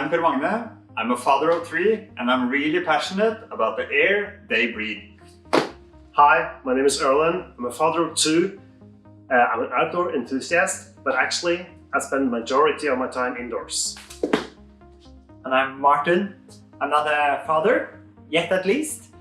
I'm Per Magne. I'm a father of three, and I'm really passionate about the air they breathe. Hi, my name is Erlen. I'm a father of two. I'm an outdoor enthusiast, but actually I spend the majority of my time indoors. And I'm Martin. I'm not a father, yet at least,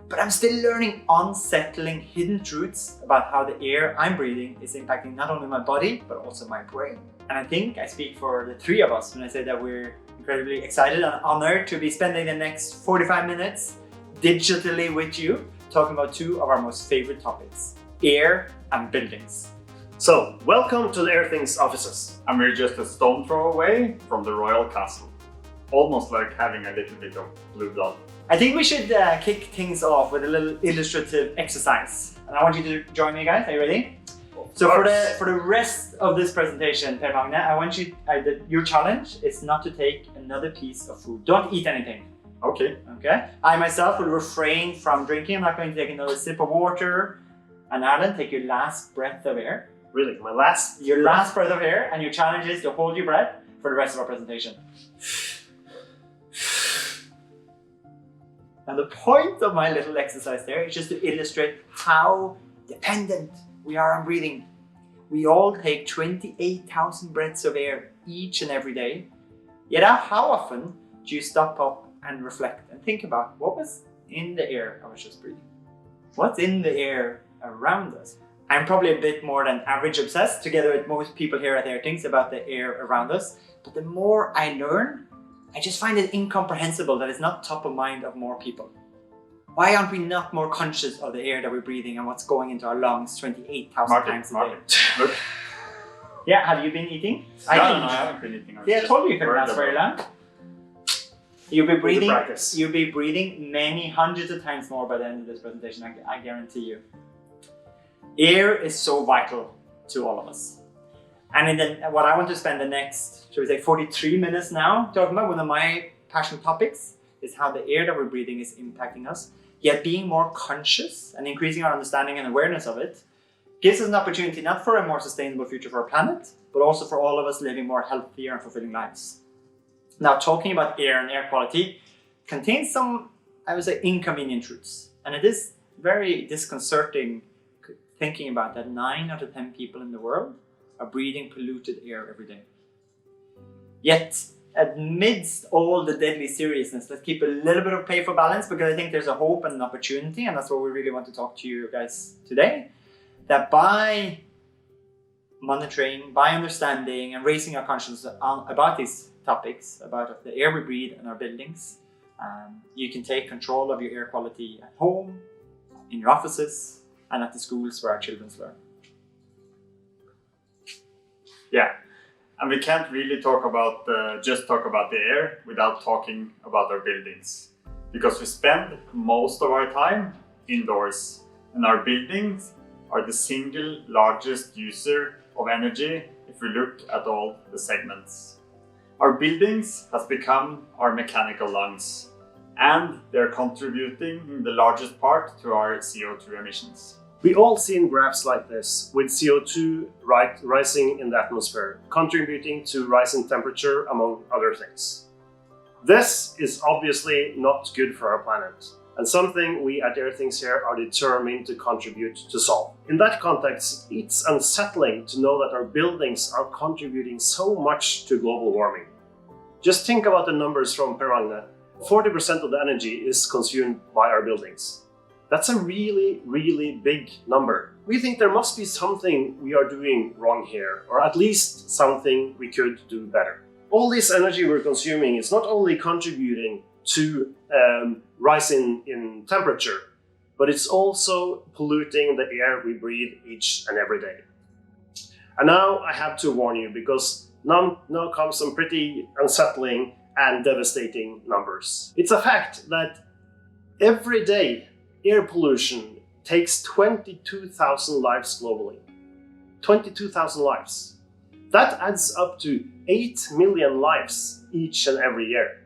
but I'm still learning unsettling hidden truths about how the air I'm breathing is impacting not only my body, but also my brain. And I think I speak for the three of us when I say that we're incredibly excited and honored to be spending the next 45 minutes digitally with you, talking about two of our most favorite topics, air and buildings. So, welcome to the Airthings offices. And we're just a stone throw away from the royal castle. Almost like having a little bit of blue blood. I think we should kick things off with a little illustrative exercise. And I want you to join me, guys. Are you ready? So for the rest of this presentation, Per Magne, I want you, your challenge is not to take another piece of food. Don't eat anything. Okay. Okay. I myself will refrain from drinking. I'm not going to take another sip of water. And Alan, take your last breath of air. Really, my last? Your last breath of air, and your challenge is to hold your breath for the rest of our presentation. Now the point of my little exercise there is just to illustrate how dependent we are on breathing. We all take 28,000 breaths of air each and every day. Yet how often do you stop up and reflect and think about what was in the air I was just breathing? What's in the air around us? I'm probably a bit more than average obsessed, together with most people here at Airthings, about the air around us. But the more I learn, I just find it incomprehensible that it's not top of mind of more people. Why aren't we not more conscious of the air that we're breathing and what's going into our lungs 28,000 times a day? Look. Yeah, have you been eating? No, I haven't been eating. Yeah, I told you couldn't last very long. You'll be breathing many hundreds of times more by the end of this presentation, I guarantee you. Air is so vital to all of us. And what I want to spend the next, shall we say, 43 minutes now talking about, one of my passion topics is how the air that we're breathing is impacting us. Yet being more conscious and increasing our understanding and awareness of it gives us an opportunity not for a more sustainable future for our planet, but also for all of us living more healthier and fulfilling lives. Now, talking about air and air quality contains some, I would say, inconvenient truths. And it is very disconcerting thinking about that 9 out of 10 people in the world are breathing polluted air every day. Yet, amidst all the deadly seriousness, let's keep a little bit of playful balance, because I think there's a hope and an opportunity, and that's what we really want to talk to you guys today. That by monitoring, by understanding and raising our consciousness about these topics, about the air we breathe and our buildings, you can take control of your air quality at home, in your offices, and at the schools where our children learn. Yeah, and we can't really just talk about the air without talking about our buildings, because we spend most of our time indoors, and our buildings are the single largest user of energy if we look at all the segments. Our buildings has become our mechanical lungs, and they're contributing the largest part to our CO2 emissions. We all seen graphs like this, with CO2 rising in the atmosphere, contributing to rising temperature, among other things. This is obviously not good for our planet, and something we at Airthings here are determined to contribute to solve. In that context, it's unsettling to know that our buildings are contributing so much to global warming. Just think about the numbers from Per Magne. 40% of the energy is consumed by our buildings. That's a really, really big number. We think there must be something we are doing wrong here, or at least something we could do better. All this energy we're consuming is not only contributing to rise in temperature, but it's also polluting the air we breathe each and every day. And now I have to warn you, because now comes some pretty unsettling and devastating numbers. It's a fact that every day air pollution takes 22,000 lives globally. 22,000 lives. That adds up to 8 million lives each and every year.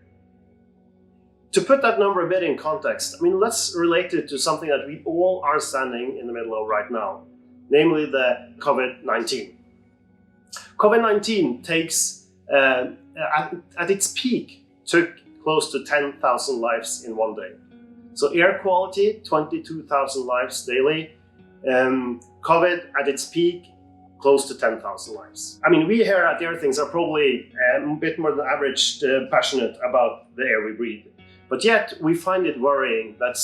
To put that number a bit in context, let's relate it to something that we all are standing in the middle of right now, namely the COVID-19. COVID-19 takes, at its peak, took close to 10,000 lives in one day. So air quality, 22,000 lives daily. COVID at its peak, close to 10,000 lives. I mean, we here at Airthings are probably a bit more than average passionate about the air we breathe. But yet we find it worrying that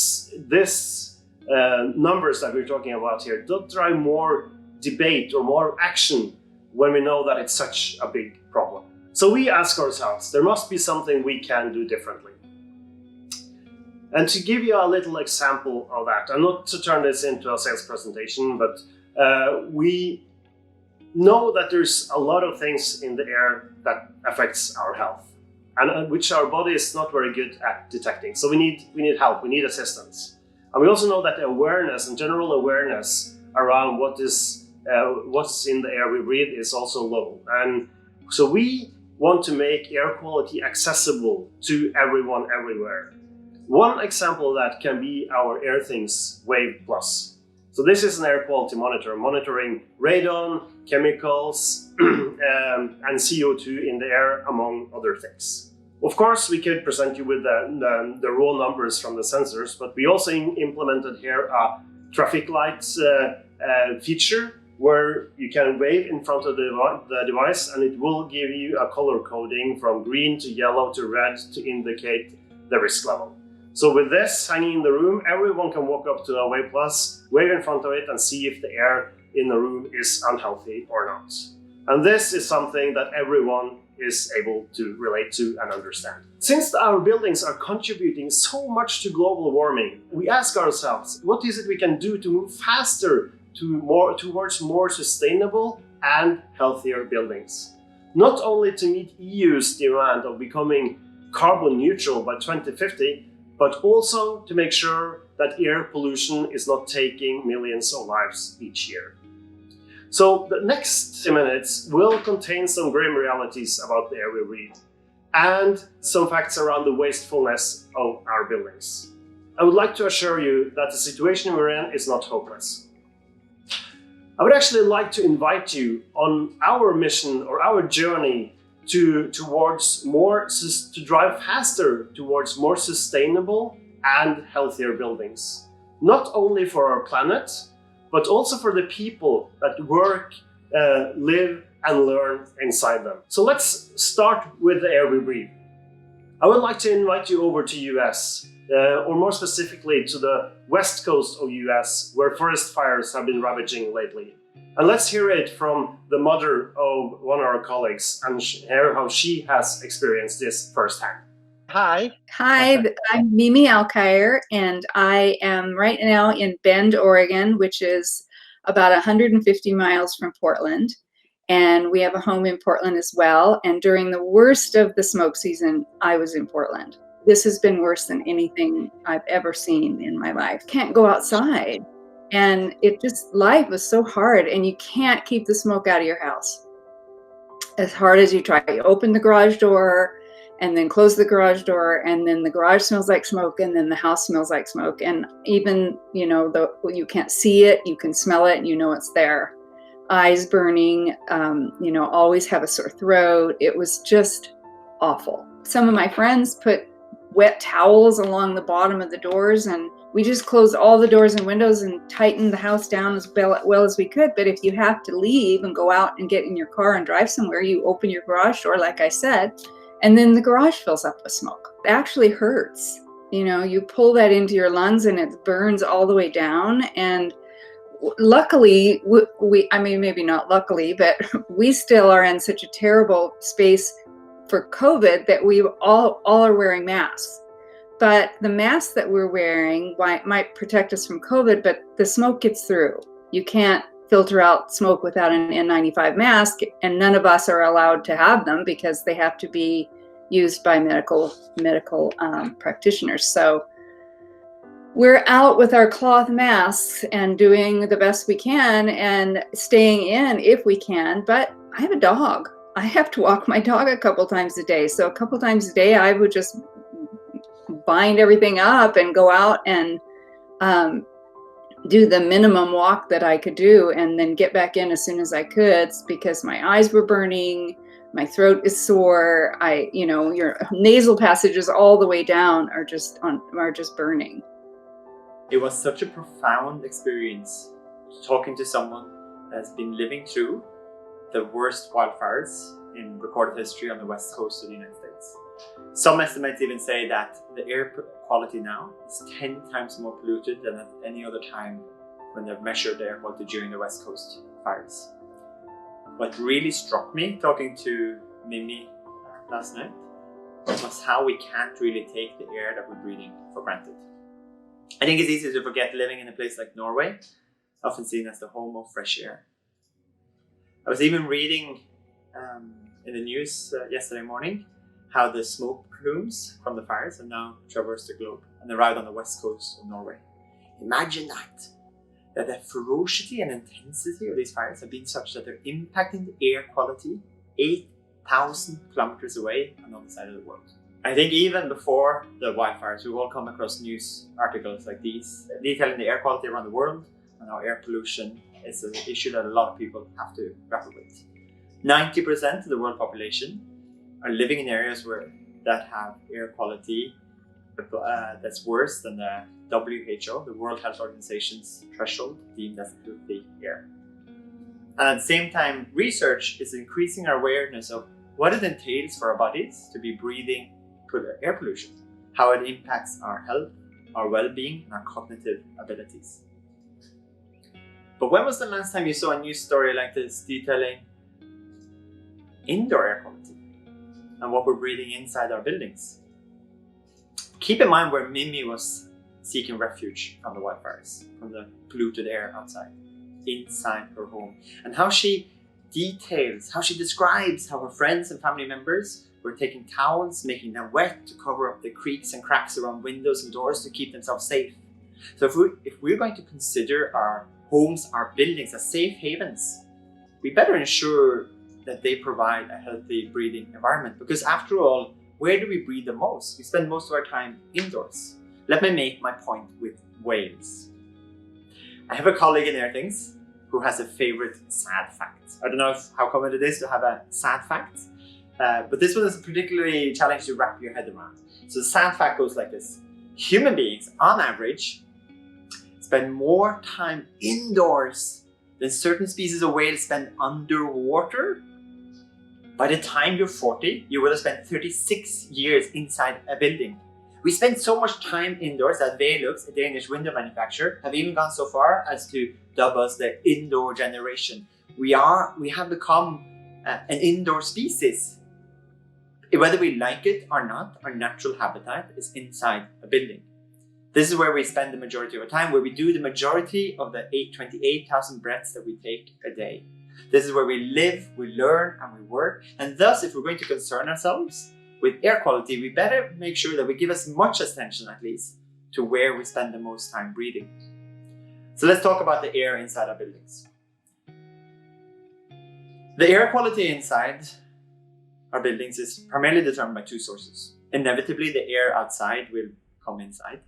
this numbers that we're talking about here don't drive more debate or more action when we know that it's such a big problem. So we ask ourselves, there must be something we can do differently. And to give you a little example of that, and not to turn this into a sales presentation, but we know that there's a lot of things in the air that affects our health, and which our body is not very good at detecting. So we need help, we need assistance. And we also know that the awareness and general awareness around what's in the air we breathe is also low. And so we want to make air quality accessible to everyone everywhere. One example of that can be our Airthings Wave Plus. So this is an air quality monitor, monitoring radon, chemicals, and CO2 in the air, among other things. Of course, we could present you with the raw numbers from the sensors, but we also implemented here a traffic lights feature where you can wave in front of the device and it will give you a color coding from green to yellow to red to indicate the risk level. So with this hanging in the room, everyone can walk up to a Wave Plus, wave in front of it and see if the air in the room is unhealthy or not. And this is something that everyone is able to relate to and understand. Since our buildings are contributing so much to global warming, we ask ourselves, what is it we can do to move faster towards more sustainable and healthier buildings? Not only to meet EU's demand of becoming carbon neutral by 2050, but also to make sure that air pollution is not taking millions of lives each year. So the next minutes will contain some grim realities about the air we breathe and some facts around the wastefulness of our buildings. I would like to assure you that the situation we're in is not hopeless. I would actually like to invite you on our mission or our journey to drive faster towards more sustainable and healthier buildings. Not only for our planet, but also for the people that work, live and learn inside them. So let's start with the air we breathe. I would like to invite you over to US, or more specifically to the west coast of US, where forest fires have been ravaging lately. And let's hear it from the mother of one of our colleagues and hear how she has experienced this firsthand. Hi, I'm Mimi Alkire, and I am right now in Bend, Oregon, which is about 150 miles from Portland. And we have a home in Portland as well. And during the worst of the smoke season, I was in Portland. This has been worse than anything I've ever seen in my life. Can't go outside. And life was so hard, and you can't keep the smoke out of your house. As hard as you try, you open the garage door and then close the garage door, and then the garage smells like smoke, and then the house smells like smoke. And even, you can't see it, you can smell it, and you know it's there. Eyes burning, always have a sore throat. It was just awful. Some of my friends put wet towels along the bottom of the doors, and we just closed all the doors and windows and tightened the house down as well as we could. But if you have to leave and go out and get in your car and drive somewhere, you open your garage door, like I said, and then the garage fills up with smoke. It actually hurts. You pull that into your lungs and it burns all the way down. And luckily, maybe not luckily, but we still are in such a terrible space for COVID that we all are wearing masks. But the mask that we're wearing might protect us from COVID, but the smoke gets through. You can't filter out smoke without an N95 mask, and none of us are allowed to have them because they have to be used by medical practitioners. So we're out with our cloth masks and doing the best we can and staying in if we can. But I have a dog. I have to walk my dog a couple times a day. So a couple times a day, I would just bind everything up and go out and do the minimum walk that I could do and then get back in as soon as I could because my eyes were burning. my throat is sore. Your nasal passages all the way down are just burning. It was such a profound experience talking to someone that's been living through the worst wildfires in recorded history on the west coast of the United States. Some estimates even say that the air quality now is 10 times more polluted than at any other time when they've measured the air quality during the west coast fires. What really struck me talking to Mimi last night was how we can't really take the air that we're breathing for granted. I think it's easy to forget living in a place like Norway, often seen as the home of fresh air. I was even reading in the news yesterday morning how the smoke plumes from the fires have now traversed the globe and arrived on the west coast of Norway. Imagine that the ferocity and intensity of these fires have been such that they're impacting the air quality 8,000 kilometers away on the other side of the world. I think even before the wildfires, we've all come across news articles like these detailing the air quality around the world and how air pollution is an issue that a lot of people have to grapple with. 90% of the world population are living in areas that have air quality that's worse than the WHO, the World Health Organization's threshold deemed as healthy air. And at the same time, research is increasing our awareness of what it entails for our bodies to be breathing air pollution, how it impacts our health, our well-being, and our cognitive abilities. But when was the last time you saw a news story like this detailing indoor air quality and what we're breathing inside our buildings? Keep in mind where Mimi was seeking refuge from the wildfires, from the polluted air outside, inside her home, and how she describes how her friends and family members were taking towels, making them wet to cover up the creaks and cracks around windows and doors to keep themselves safe. So if we're going to consider our homes, our buildings as safe havens, we better ensure that they provide a healthy breathing environment, because after all, where do we breathe the most? We spend most of our time indoors. Let me make my point with whales. I have a colleague in Airthings who has a favorite sad fact. I don't know how common it is to have a sad fact, but this one is particularly challenging to wrap your head around. So the sad fact goes like this. Human beings, on average, spend more time indoors than certain species of whales spend underwater. By the time you're 40, you will have spent 36 years inside a building. We spend so much time indoors that Velux, a Danish window manufacturer, have even gone so far as to dub us the indoor generation. We have become an indoor species. Whether we like it or not, our natural habitat is inside a building. This is where we spend the majority of our time, where we do the majority of the 28,000 breaths that we take a day. This is where we live, we learn, and we work. And thus, if we're going to concern ourselves with air quality, we better make sure that we give as much attention, at least, to where we spend the most time breathing. So let's talk about the air inside our buildings. The air quality inside our buildings is primarily determined by two sources. Inevitably, the air outside will come inside.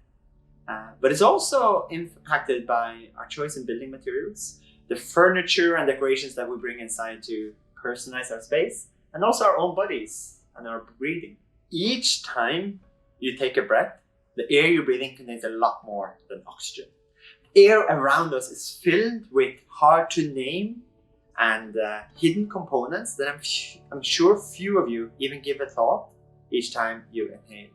But it's also impacted by our choice in building materials, the furniture and decorations that we bring inside to personalize our space, and also our own bodies and our breathing. Each time you take a breath, the air you're breathing contains a lot more than oxygen. Air around us is filled with hard to name and hidden components that I'm sure few of you even give a thought each time you inhale.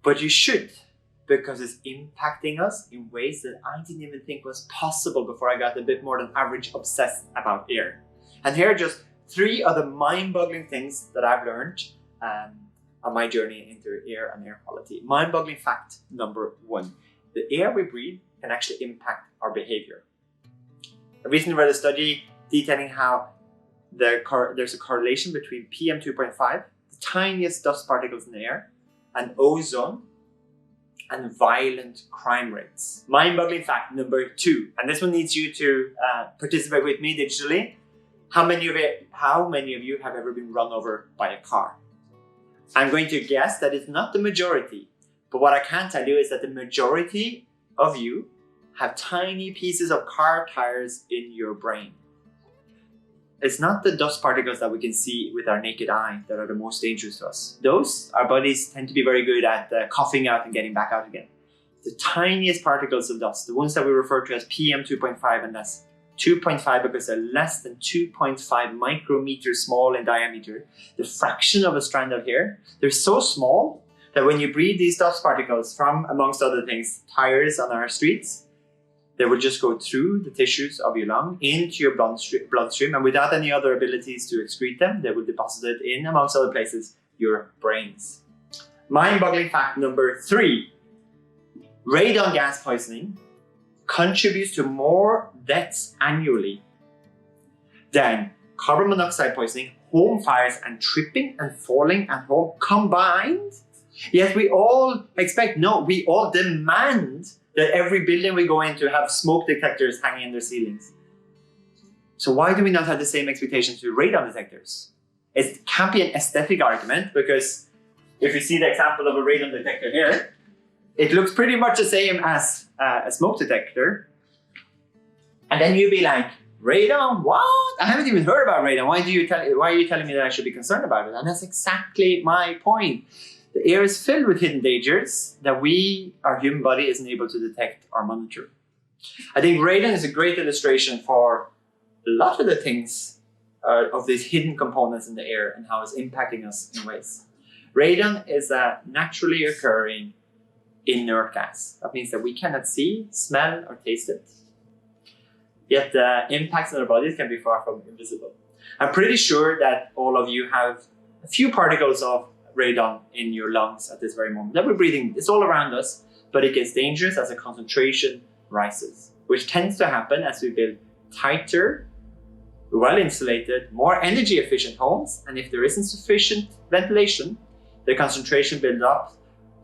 But you should, because it's impacting us in ways that I didn't even think was possible before I got a bit more than average obsessed about air. And here are just 3 of the mind-boggling things that I've learned on my journey into air and air quality. Mind-boggling fact number 1. The air we breathe can actually impact our behavior. I recently read a study detailing how there's a correlation between PM2.5, the tiniest dust particles in the air, and ozone, and violent crime rates. Mind-boggling fact number 2, and this one needs you to participate with me digitally. How many of you have ever been run over by a car? I'm going to guess that it's not the majority, but what I can tell you is that the majority of you have tiny pieces of car tires in your brain. it's not the dust particles that we can see with our naked eye that are the most dangerous to us. Those, our bodies tend to be very good at coughing out and getting back out again. The tiniest particles of dust, the ones that we refer to as PM 2.5 and less, 2.5 because they're less than 2.5 micrometers small in diameter, the fraction of a strand of hair, they're so small that when you breathe these dust particles from, amongst other things, tires on our streets, they will just go through the tissues of your lung into your bloodstream, and without any other abilities to excrete them, they will deposit it in, amongst other places, your brains. Mind-boggling fact number 3. Radon gas poisoning contributes to more deaths annually than carbon monoxide poisoning, home fires, and tripping and falling at home combined. Yet we all we all demand that every building we go into have smoke detectors hanging in their ceilings. So why do we not have the same expectations to radon detectors? It can't be an aesthetic argument, because if you see the example of a radon detector here, it looks pretty much the same as a smoke detector. And then you'd be like, radon? What? I haven't even heard about radon. Why are you telling me that I should be concerned about it? And that's exactly my point. The air is filled with hidden dangers that our human body isn't able to detect or monitor. I think radon is a great illustration for a lot of the things of these hidden components in the air and how it's impacting us in ways. Radon is a naturally occurring inert gas. That means that we cannot see, smell, or taste it. Yet the impacts on our bodies can be far from invisible. I'm pretty sure that all of you have a few particles of radon in your lungs at this very moment that we're breathing. It's all around us, but it gets dangerous as the concentration rises, which tends to happen as we build tighter, well-insulated, more energy-efficient homes. And if there isn't sufficient ventilation, the concentration builds up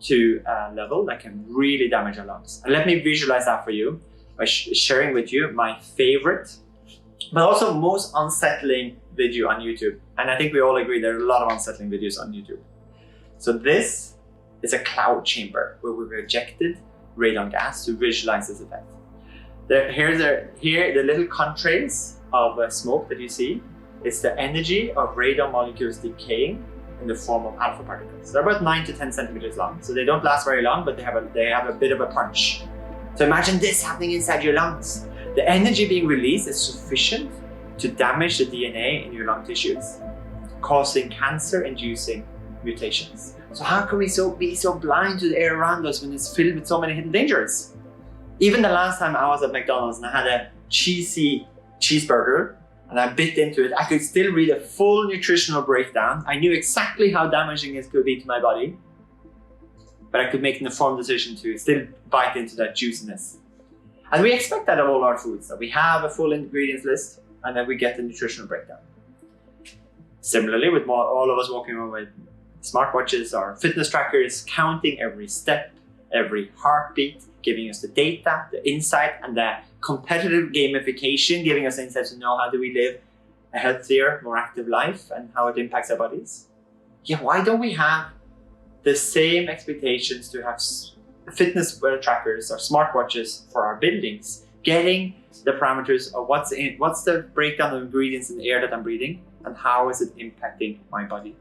to a level that can really damage our lungs. And let me visualize that for you by sharing with you my favorite, but also most unsettling video on YouTube. And I think we all agree there are a lot of unsettling videos on YouTube. So this is a cloud chamber where we've ejected radon gas to visualize this effect. Here the little contrails of smoke that you see. It's the energy of radon molecules decaying in the form of alpha particles. They're about 9 to 10 centimeters long, so they don't last very long, but they have a bit of a punch. So imagine this happening inside your lungs. The energy being released is sufficient to damage the DNA in your lung tissues, causing cancer-inducing mutations. So how can we be so blind to the air around us when it's filled with so many hidden dangers? Even the last time I was at McDonald's and I had a cheesy cheeseburger and I bit into it, I could still read a full nutritional breakdown. I knew exactly how damaging it could be to my body, but I could make an informed decision to still bite into that juiciness. And we expect that of all our foods, that we have a full ingredients list and then we get the nutritional breakdown. Similarly, with all of us walking around with smartwatches or fitness trackers, counting every step, every heartbeat, giving us the data, the insight, and the competitive gamification, giving us insights to know how do we live a healthier, more active life and how it impacts our bodies. Yeah, why don't we have the same expectations to have fitness trackers or smartwatches for our buildings, getting the parameters of what's the breakdown of ingredients in the air that I'm breathing and how is it impacting my body.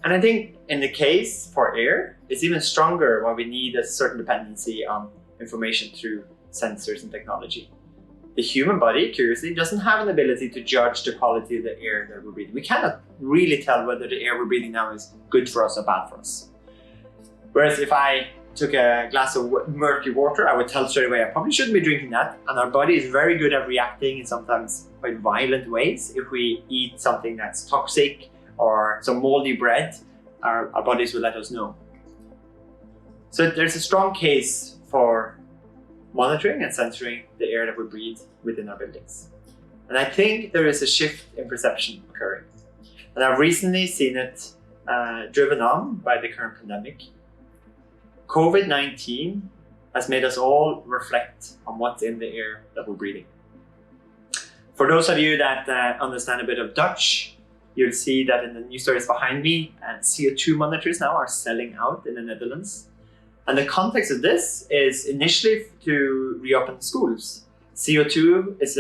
And I think in the case for air, it's even stronger why we need a certain dependency on information through sensors and technology. The human body, curiously, doesn't have an ability to judge the quality of the air that we're breathing. We cannot really tell whether the air we're breathing now is good for us or bad for us. Whereas if I took a glass of murky water, I would tell straight away I probably shouldn't be drinking that. And our body is very good at reacting in sometimes quite violent ways. If we eat something that's toxic or some moldy bread, our bodies will let us know. So there's a strong case for monitoring and censoring the air that we breathe within our buildings. And I think there is a shift in perception occurring. And I've recently seen it driven on by the current pandemic. COVID-19 has made us all reflect on what's in the air that we're breathing. For those of you that understand a bit of Dutch, you'll see that in the news stories behind me, CO2 monitors now are selling out in the Netherlands. And the context of this is initially to reopen schools. CO2 is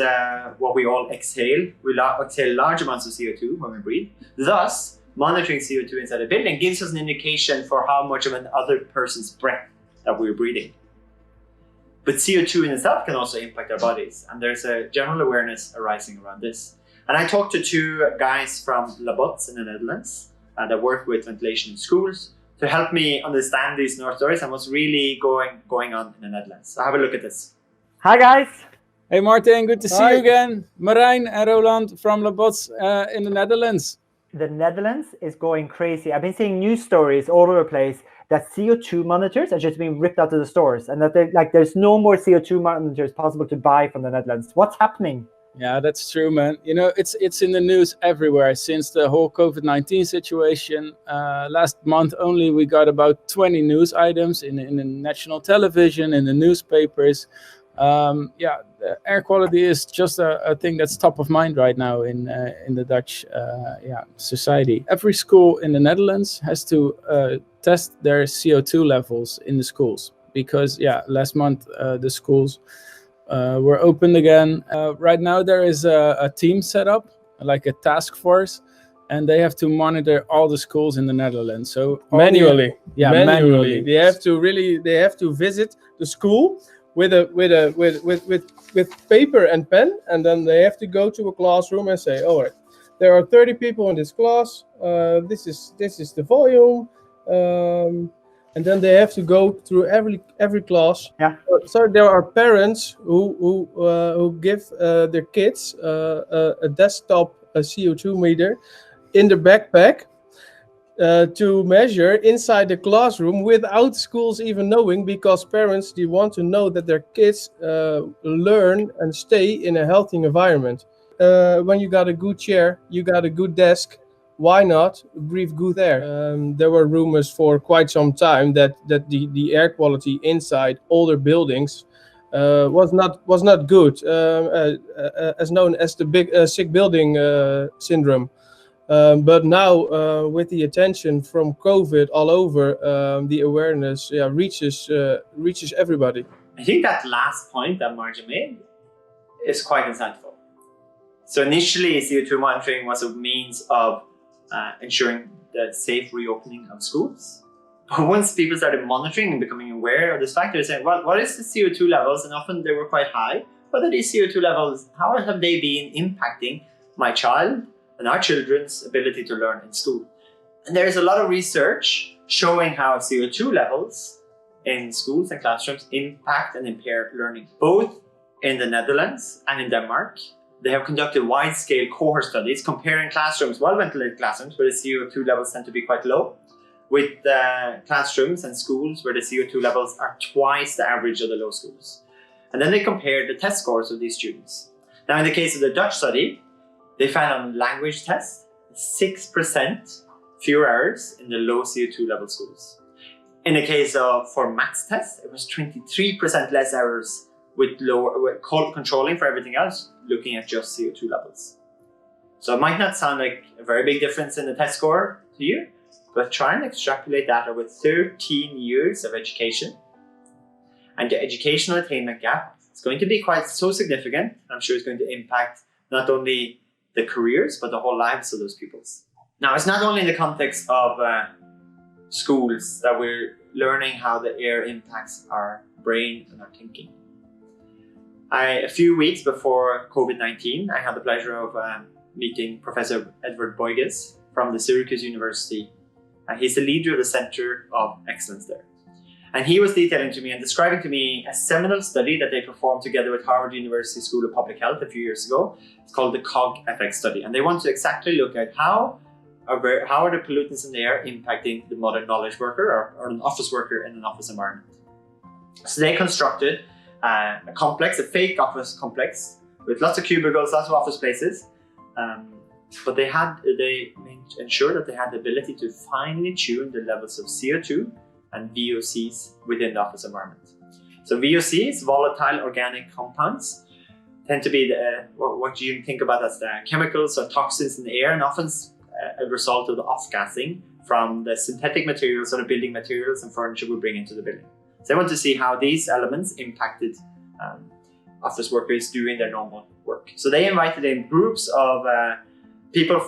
what we all exhale. We exhale large amounts of CO2 when we breathe. Thus, monitoring CO2 inside a building gives us an indication for how much of another person's breath that we're breathing. But CO2 in itself can also impact our bodies, and there's a general awareness arising around this. And I talked to two guys from robotics in the Netherlands that work with ventilation in schools to help me understand these North stories and what's really going on in the Netherlands. So have a look at this. Hi guys! Hey Martin, good to see you again. Marijn and Roland from Labots in the Netherlands. The Netherlands is going crazy. I've been seeing news stories all over the place that CO2 monitors are just being ripped out of the stores, and that there's no more CO2 monitors possible to buy from the Netherlands. What's happening? Yeah, that's true, man. You know, it's in the news everywhere since the whole COVID-19 situation. Last month only, we got about 20 news items in the national television, in the newspapers. The air quality is just a thing that's top of mind right now in the Dutch society. Every school in the Netherlands has to test their CO2 levels in the schools because last month the schools were opened again. Right now there is a team set up, like a task force, and they have to monitor all the schools in the Netherlands. So manually. Manually. They have to visit the school with paper and pen, and then they have to go to a classroom and say, all right, there are 30 people in this class. This is the volume, and then they have to go through every class. Yeah. So there are parents who give their kids a desktop CO2 meter in their backpack. To measure inside the classroom without schools even knowing, because parents, they want to know that their kids learn and stay in a healthy environment. When you got a good chair, you got a good desk, why not breathe good air? There were rumors for quite some time that the air quality inside older buildings was not good, as known as the big sick building syndrome. But now, with the attention from COVID all over, the awareness reaches everybody. I think that last point that Martin made is quite insightful. So initially, CO2 monitoring was a means of ensuring the safe reopening of schools. But once people started monitoring and becoming aware of this factor, they said, well, what is the CO2 levels? And often they were quite high. What are these CO2 levels? How have they been impacting my child and our children's ability to learn in school? And there is a lot of research showing how CO2 levels in schools and classrooms impact and impair learning, both in the Netherlands and in Denmark. They have conducted wide-scale cohort studies comparing classrooms, well-ventilated classrooms, where the CO2 levels tend to be quite low, with classrooms and schools where the CO2 levels are twice the average of the low schools. And then they compared the test scores of these students. Now, in the case of the Dutch study, they found on language tests 6% fewer errors in the low CO2 level schools. In the case of for maths tests, it was 23% less errors with controlling for everything else, looking at just CO2 levels. So it might not sound like a very big difference in the test score to you, but try and extrapolate that over 13 years of education. And the educational attainment gap is going to be quite so significant. I'm sure it's going to impact not only the careers, but the whole lives of those pupils. Now, it's not only in the context of schools that we're learning how the air impacts our brain and our thinking. A few weeks before COVID-19, I had the pleasure of meeting Professor Edward Boyges from the Syracuse University. He's the leader of the Center of Excellence there. And he was detailing to me and describing to me a seminal study that they performed together with Harvard University School of Public Health a few years ago. It's called the COG effect study. And they want to exactly look at how are the pollutants in the air impacting the modern knowledge worker or an office worker in an office environment. So they constructed a fake office complex with lots of cubicles, lots of office spaces. But they ensured that they had the ability to finely tune the levels of CO2 and VOCs within the office environment. So VOCs, volatile organic compounds, tend to be what you think about as the chemicals or toxins in the air, and often a result of the off-gassing from the synthetic materials or the building materials and furniture we bring into the building. So I want to see how these elements impacted office workers doing their normal work. So they invited in groups of people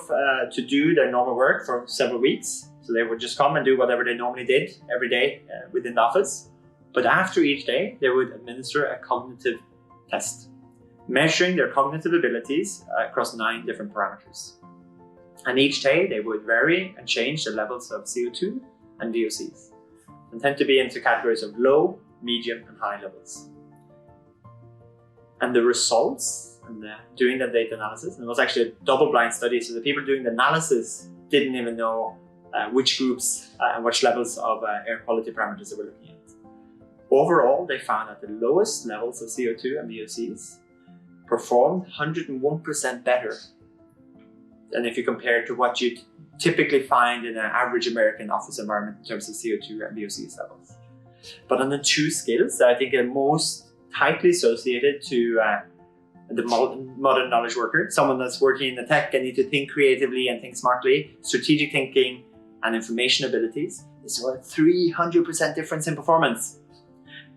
to do their normal work for several weeks. So they would just come and do whatever they normally did every day within the office. But after each day, they would administer a cognitive test, measuring their cognitive abilities across 9 different parameters. And each day they would vary and change the levels of CO2 and VOCs, and tend to be into categories of low, medium, and high levels. And the results, and doing the data analysis, and it was actually a double-blind study, so the people doing the analysis didn't even know which groups and which levels of air quality parameters they were looking at. Overall, they found that the lowest levels of CO2 and VOCs performed 101% better than if you compare to what you'd typically find in an average American office environment in terms of CO2 and VOCs levels. But on the 2 skills that I think are most tightly associated to the modern knowledge worker, someone that's working in the tech and need to think creatively and think smartly, strategic thinking and information abilities, is about a 300% difference in performance.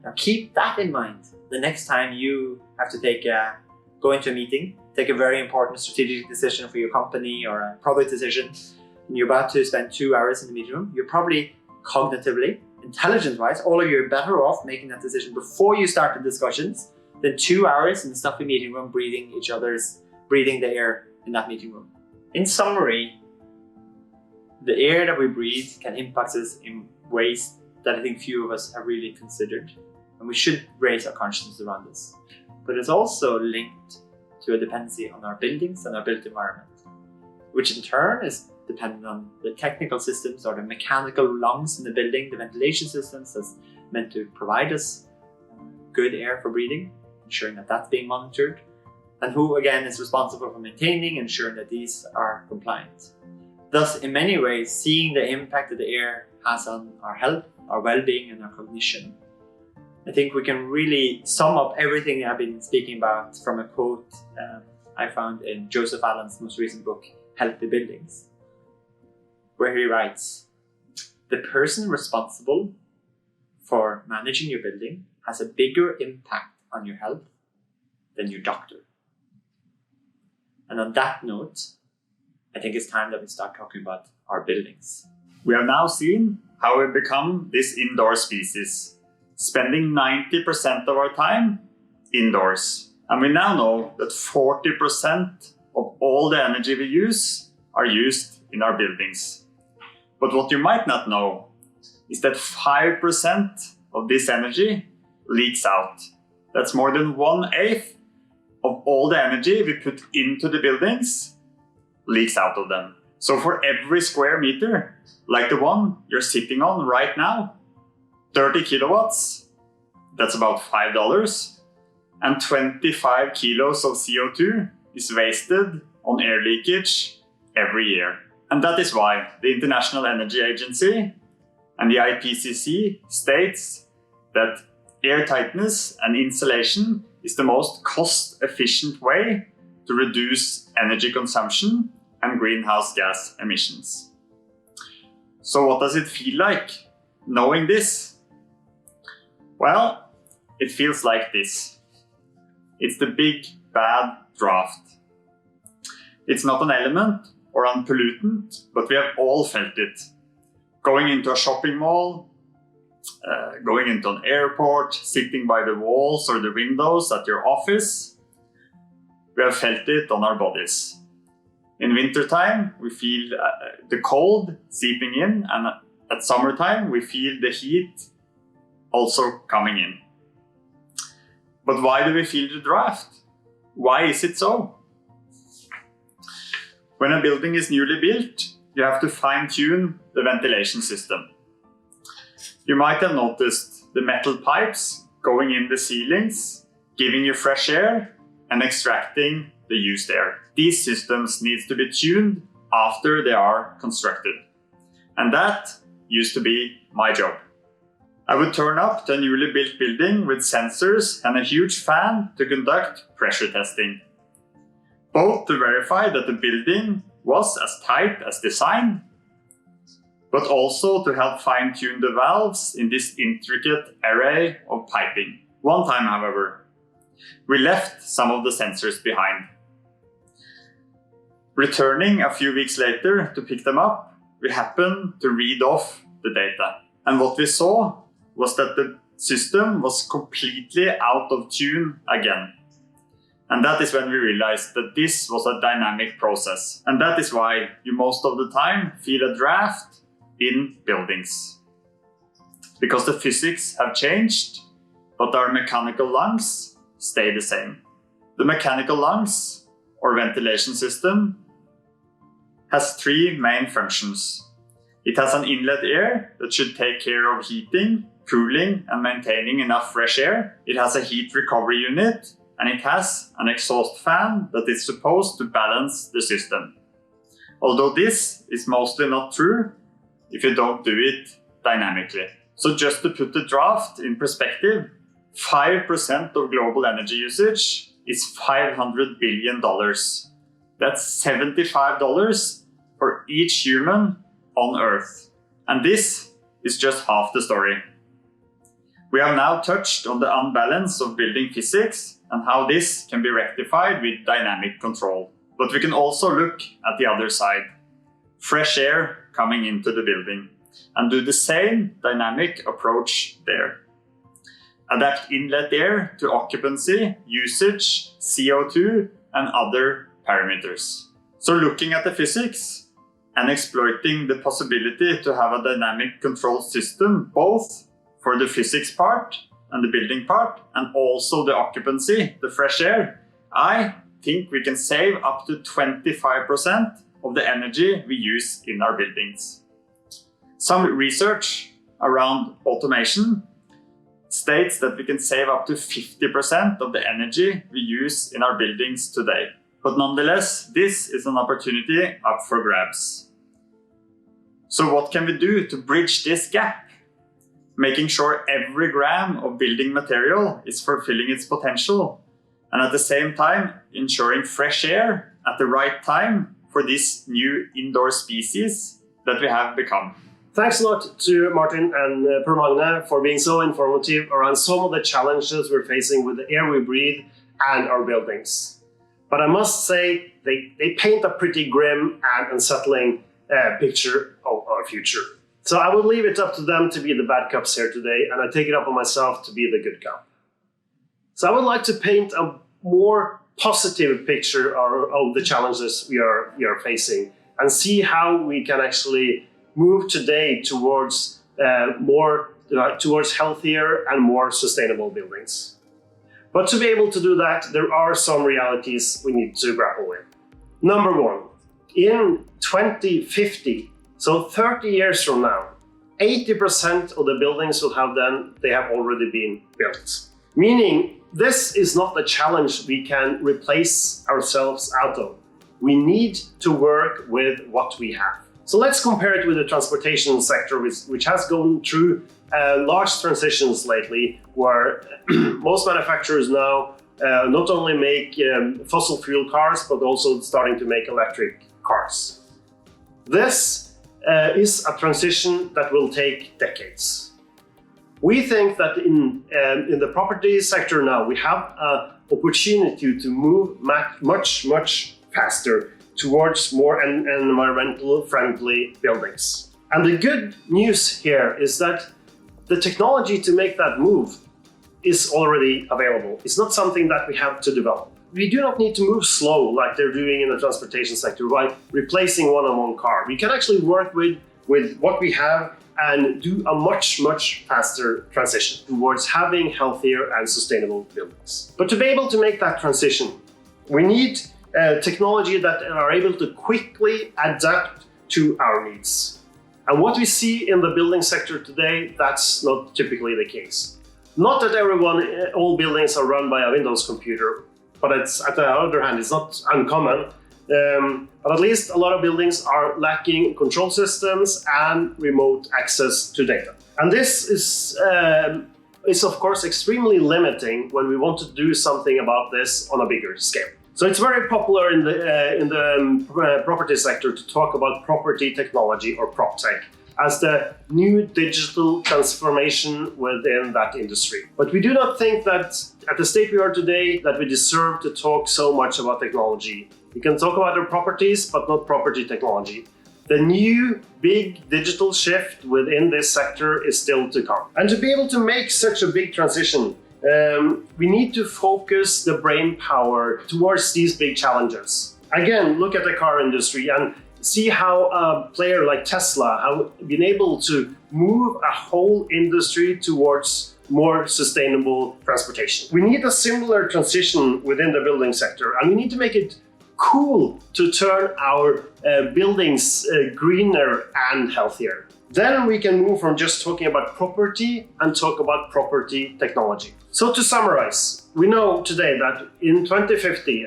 Now keep that in mind the next time you have to go into a meeting, take a very important strategic decision for your company or a product decision, and you're about to spend 2 hours in the meeting room. You're probably cognitively, intelligence-wise, all of you are better off making that decision before you start the discussions than 2 hours in the stuffy meeting room breathing the air in that meeting room. In summary, the air that we breathe can impact us in ways that I think few of us have really considered, and we should raise our consciousness around this. But it's also linked to a dependency on our buildings and our built environment, which in turn is dependent on the technical systems or the mechanical lungs in the building, the ventilation systems that's meant to provide us good air for breathing, ensuring that that's being monitored, and who again is responsible for maintaining, ensuring that these are compliant. Thus, in many ways, seeing the impact that the air has on our health, our well-being, and our cognition, I think we can really sum up everything I've been speaking about from a quote I found in Joseph Allen's most recent book, Healthy Buildings, where he writes, "The person responsible for managing your building has a bigger impact on your health than your doctor." And on that note, I think it's time that we start talking about our buildings. We have now seen how we become this indoor species, spending 90% of our time indoors. And we now know that 40% of all the energy we use are used in our buildings. But what you might not know is that 5% of this energy leaks out. That's more than 1/8 of all the energy we put into the buildings leaks out of them. So for every square meter, like the one you're sitting on right now, 30 kilowatts, that's about $5, and 25 kilos of CO2 is wasted on air leakage every year. And that is why the International Energy Agency and the IPCC states that air tightness and insulation is the most cost-efficient way to reduce energy consumption and greenhouse gas emissions. So what does it feel like knowing this? Well, it feels like this. It's the big bad draft. It's not an element or a pollutant, but we have all felt it. Going into a shopping mall, going into an airport, sitting by the walls or the windows at your office, we have felt it on our bodies. In wintertime, we feel the cold seeping in, and at summertime, we feel the heat also coming in. But why do we feel the draft? Why is it so? When a building is newly built, you have to fine-tune the ventilation system. You might have noticed the metal pipes going in the ceilings, giving you fresh air and extracting the used air. These systems need to be tuned after they are constructed. And that used to be my job. I would turn up to a newly built building with sensors and a huge fan to conduct pressure testing, both to verify that the building was as tight as designed, but also to help fine-tune the valves in this intricate array of piping. One time, however, We left some of the sensors behind. Returning a few weeks later to pick them up, we happened to read off the data. And what we saw was that the system was completely out of tune again. And that is when we realized that this was a dynamic process. And that is why you most of the time feel a draft in buildings. Because the physics have changed, but our mechanical lungs stay the same. The mechanical lungs, or ventilation system, has three main functions. It has an inlet air that should take care of heating, cooling, and maintaining enough fresh air. It has a heat recovery unit, and it has an exhaust fan that is supposed to balance the system. Although this is mostly not true if you don't do it dynamically. So just to put the draft in perspective, 5% of global energy usage is $500 billion. That's $75 for each human on Earth. And this is just half the story. We have now touched on the unbalance of building physics and how this can be rectified with dynamic control. But we can also look at the other side, fresh air coming into the building, and do the same dynamic approach there. Adapt inlet air to occupancy, usage, CO2, and other parameters. So looking at the physics and exploiting the possibility to have a dynamic control system, both for the physics part and the building part, and also the occupancy, the fresh air, I think we can save up to 25% of the energy we use in our buildings. Some research around automation states that we can save up to 50% of the energy we use in our buildings today. But nonetheless, this is an opportunity up for grabs. So what can we do to bridge this gap? Making sure every gram of building material is fulfilling its potential, and at the same time ensuring fresh air at the right time for this new indoor species that we have become. Thanks a lot to Martin and Per Magne for being so informative around some of the challenges we're facing with the air we breathe and our buildings. But I must say, they paint a pretty grim and unsettling picture of our future. So I will leave it up to them to be the bad cops here today, and I take it upon myself to be the good cop. So I would like to paint a more positive picture of the challenges we are facing, and see how we can actually move today towards towards healthier and more sustainable buildings. But to be able to do that, there are some realities we need to grapple with. Number one, in 2050, so 30 years from now, 80% of the buildings they have already been built. Meaning, this is not a challenge we can replace ourselves out of. We need to work with what we have. So let's compare it with the transportation sector, which has gone through large transitions lately, where most manufacturers now not only make fossil fuel cars, but also starting to make electric cars. This is a transition that will take decades. We think that in the property sector now, we have an opportunity to move much faster towards more environmentally friendly buildings. And the good news here is that the technology to make that move is already available. It's not something that we have to develop. We do not need to move slow like they're doing in the transportation sector by replacing one car. We can actually work with what we have and do a much faster transition towards having healthier and sustainable buildings. But to be able to make that transition, we need technology that are able to quickly adapt to our needs. And what we see in the building sector today, that's not typically the case. Not that all buildings are run by a Windows computer, but at the other hand, it's not uncommon. But at least a lot of buildings are lacking control systems and remote access to data. And this is of course extremely limiting when we want to do something about this on a bigger scale. So it's very popular in the property sector to talk about property technology or PropTech. as the new digital transformation within that industry. But we do not think that at the state we are today that we deserve to talk so much about technology. We can talk about our properties, but not property technology. The new big digital shift within this sector is still to come. And to be able to make such a big transition, we need to focus the brain power towards these big challenges. Again, look at the car industry and see how a player like Tesla have been able to move a whole industry towards more sustainable transportation. We need a similar transition within the building sector, and we need to make it cool to turn our buildings greener and healthier. Then we can move from just talking about property and talk about property technology. So to summarize, we know today that in 2050,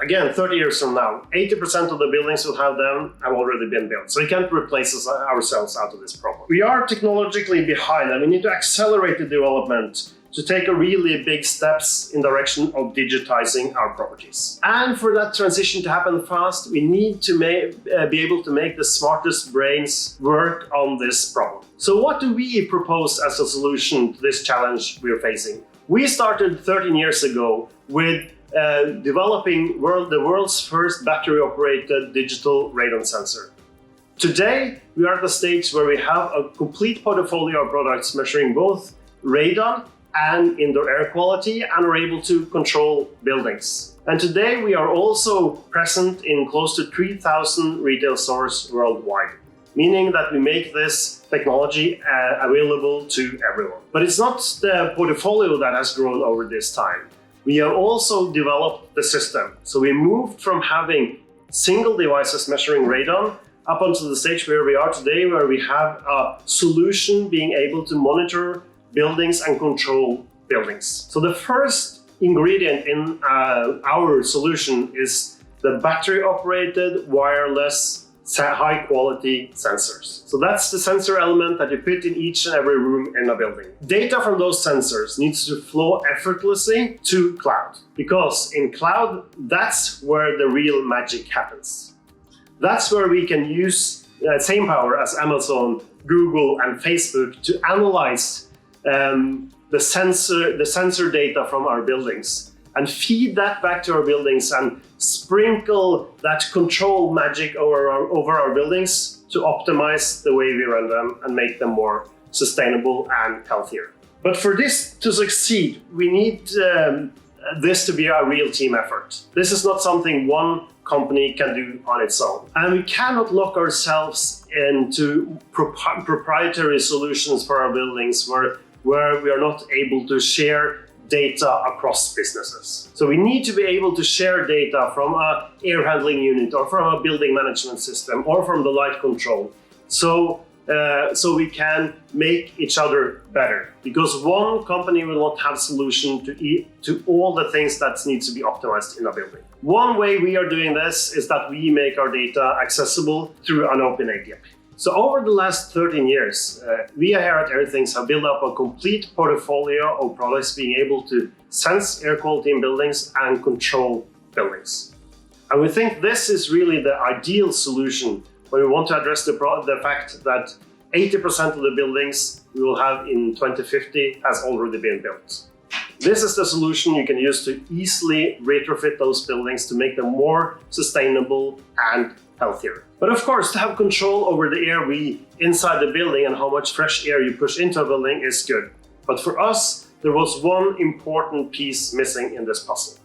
again, 30 years from now, 80% of the buildings will have already been built. So we can't replace ourselves out of this problem. We are technologically behind, and we need to accelerate the development to take a really big steps in direction of digitizing our properties. And for that transition to happen fast, we need to be able to make the smartest brains work on this problem. So what do we propose as a solution to this challenge we're facing? We started 13 years ago with developing the world's first battery-operated digital radon sensor. Today, we are at the stage where we have a complete portfolio of products measuring both radon and indoor air quality and are able to control buildings. And today, we are also present in close to 3,000 retail stores worldwide, meaning that we make this technology available to everyone. But it's not the portfolio that has grown over this time. We have also developed the system. So we moved from having single devices measuring radon up onto the stage where we are today, where we have a solution being able to monitor buildings and control buildings. So the first ingredient in our solution is the battery-operated wireless high-quality sensors. So that's the sensor element that you put in each and every room in a building. Data from those sensors needs to flow effortlessly to cloud, because in cloud, that's where the real magic happens. That's where we can use same power as Amazon, Google, and Facebook to analyze the sensor data from our buildings and feed that back to our buildings and sprinkle that control magic over our buildings to optimize the way we run them and make them more sustainable and healthier. But for this to succeed, we need this to be a real team effort. This is not something one company can do on its own. And we cannot lock ourselves into proprietary solutions for our buildings where we are not able to share data across businesses. So we need to be able to share data from an air handling unit or from a building management system or from the light control. So we can make each other better, because one company will not have solution to all the things that needs to be optimized in a building. One way we are doing this is that we make our data accessible through an open API. So over the last 13 years, we here at Airthings have built up a complete portfolio of products being able to sense air quality in buildings and control buildings. And we think this is really the ideal solution when we want to address the fact that 80% of the buildings we will have in 2050 has already been built. This is the solution you can use to easily retrofit those buildings to make them more sustainable and healthier. But of course, to have control over the air inside the building and how much fresh air you push into a building is good. But for us, there was one important piece missing in this puzzle.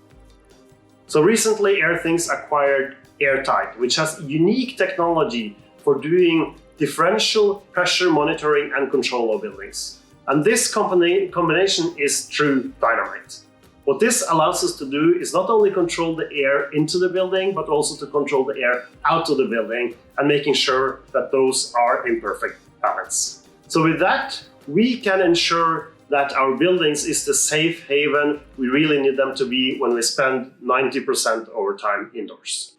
So recently, Airthings acquired Airtight, which has unique technology for doing differential pressure monitoring and control of buildings. And this combination is true dynamite. What this allows us to do is not only control the air into the building, but also to control the air out of the building and making sure that those are in perfect balance. So with that, we can ensure that our buildings is the safe haven we really need them to be when we spend 90% of our time indoors.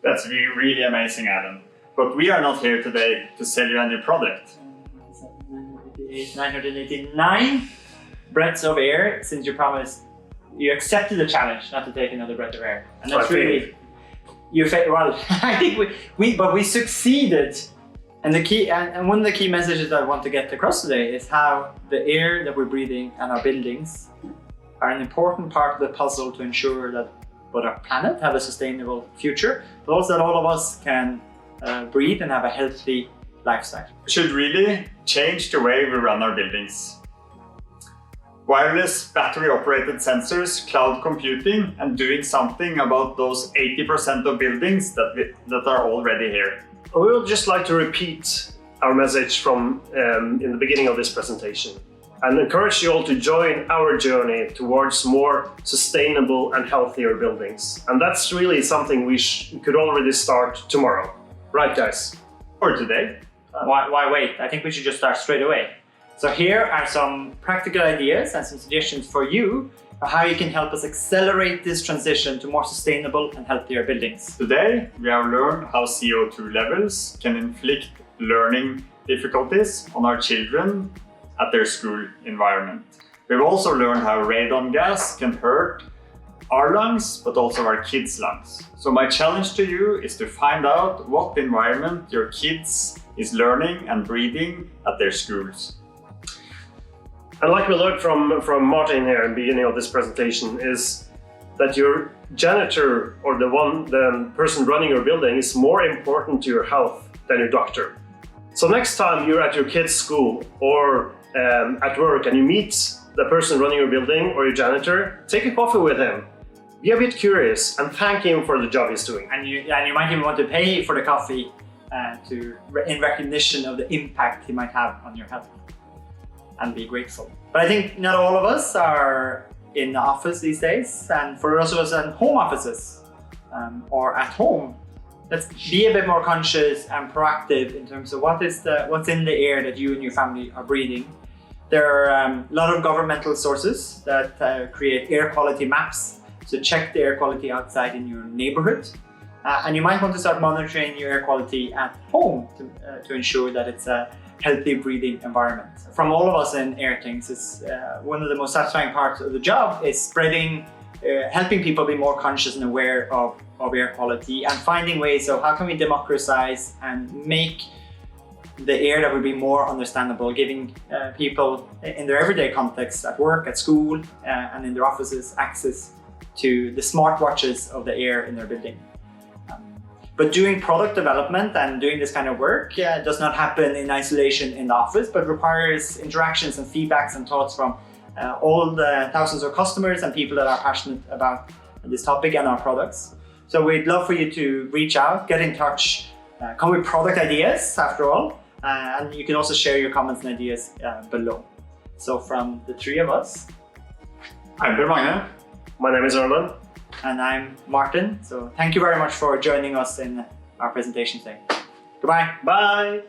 That's really amazing, Adam. But we are not here today to sell you any product. 989 breaths of air since you accepted the challenge not to take another breath of air. And that's really, I think we succeeded And one of the key messages that I want to get across today is how the air that we're breathing and our buildings are an important part of the puzzle to ensure that both our planet have a sustainable future, but also that all of us can breathe and have a healthy lifestyle. We should really change the way we run our buildings. Wireless battery-operated sensors, cloud computing, and doing something about those 80% of buildings that are already here. We would just like to repeat our message from in the beginning of this presentation and encourage you all to join our journey towards more sustainable and healthier buildings. And that's really something we could already start tomorrow. Right, guys? Or today. Why wait? I think we should just start straight away. So here are some practical ideas and some suggestions for you of how you can help us accelerate this transition to more sustainable and healthier buildings. Today, we have learned how CO2 levels can inflict learning difficulties on our children at their school environment. We've also learned how radon gas can hurt our lungs, but also our kids' lungs. So my challenge to you is to find out what environment your kids is learning and breathing at their schools. And like we learned from Martin here in the beginning of this presentation, is that your janitor or the person running your building is more important to your health than your doctor. So next time you're at your kid's school or at work and you meet the person running your building or your janitor, take a coffee with him. Be a bit curious and thank him for the job he's doing. And you might even want to pay for the coffee in recognition of the impact he might have on your health. And be grateful. But I think not all of us are in the office these days, and for those of us in home offices or at home, let's be a bit more conscious and proactive in terms of what's in the air that you and your family are breathing. There are a lot of governmental sources that create air quality maps, so check the air quality outside in your neighborhood. And you might want to start monitoring your air quality at home to ensure that it's a healthy breathing environment. From all of us in Airthings, it's one of the most satisfying parts of the job is spreading, helping people be more conscious and aware of air quality and finding ways of how can we democratize and make the air that would be more understandable, giving people in their everyday context, at work, at school, and in their offices, access to the smartwatches of the air in their building. But doing product development and doing this kind of work does not happen in isolation in the office, but requires interactions and feedbacks and thoughts from all the thousands of customers and people that are passionate about this topic and our products. So we'd love for you to reach out, get in touch, come with product ideas after all, and you can also share your comments and ideas below. So from the three of us, I'm Per Magne. My name is Erland. And I'm Martin. So thank you very much for joining us in our presentation today. Goodbye. Bye.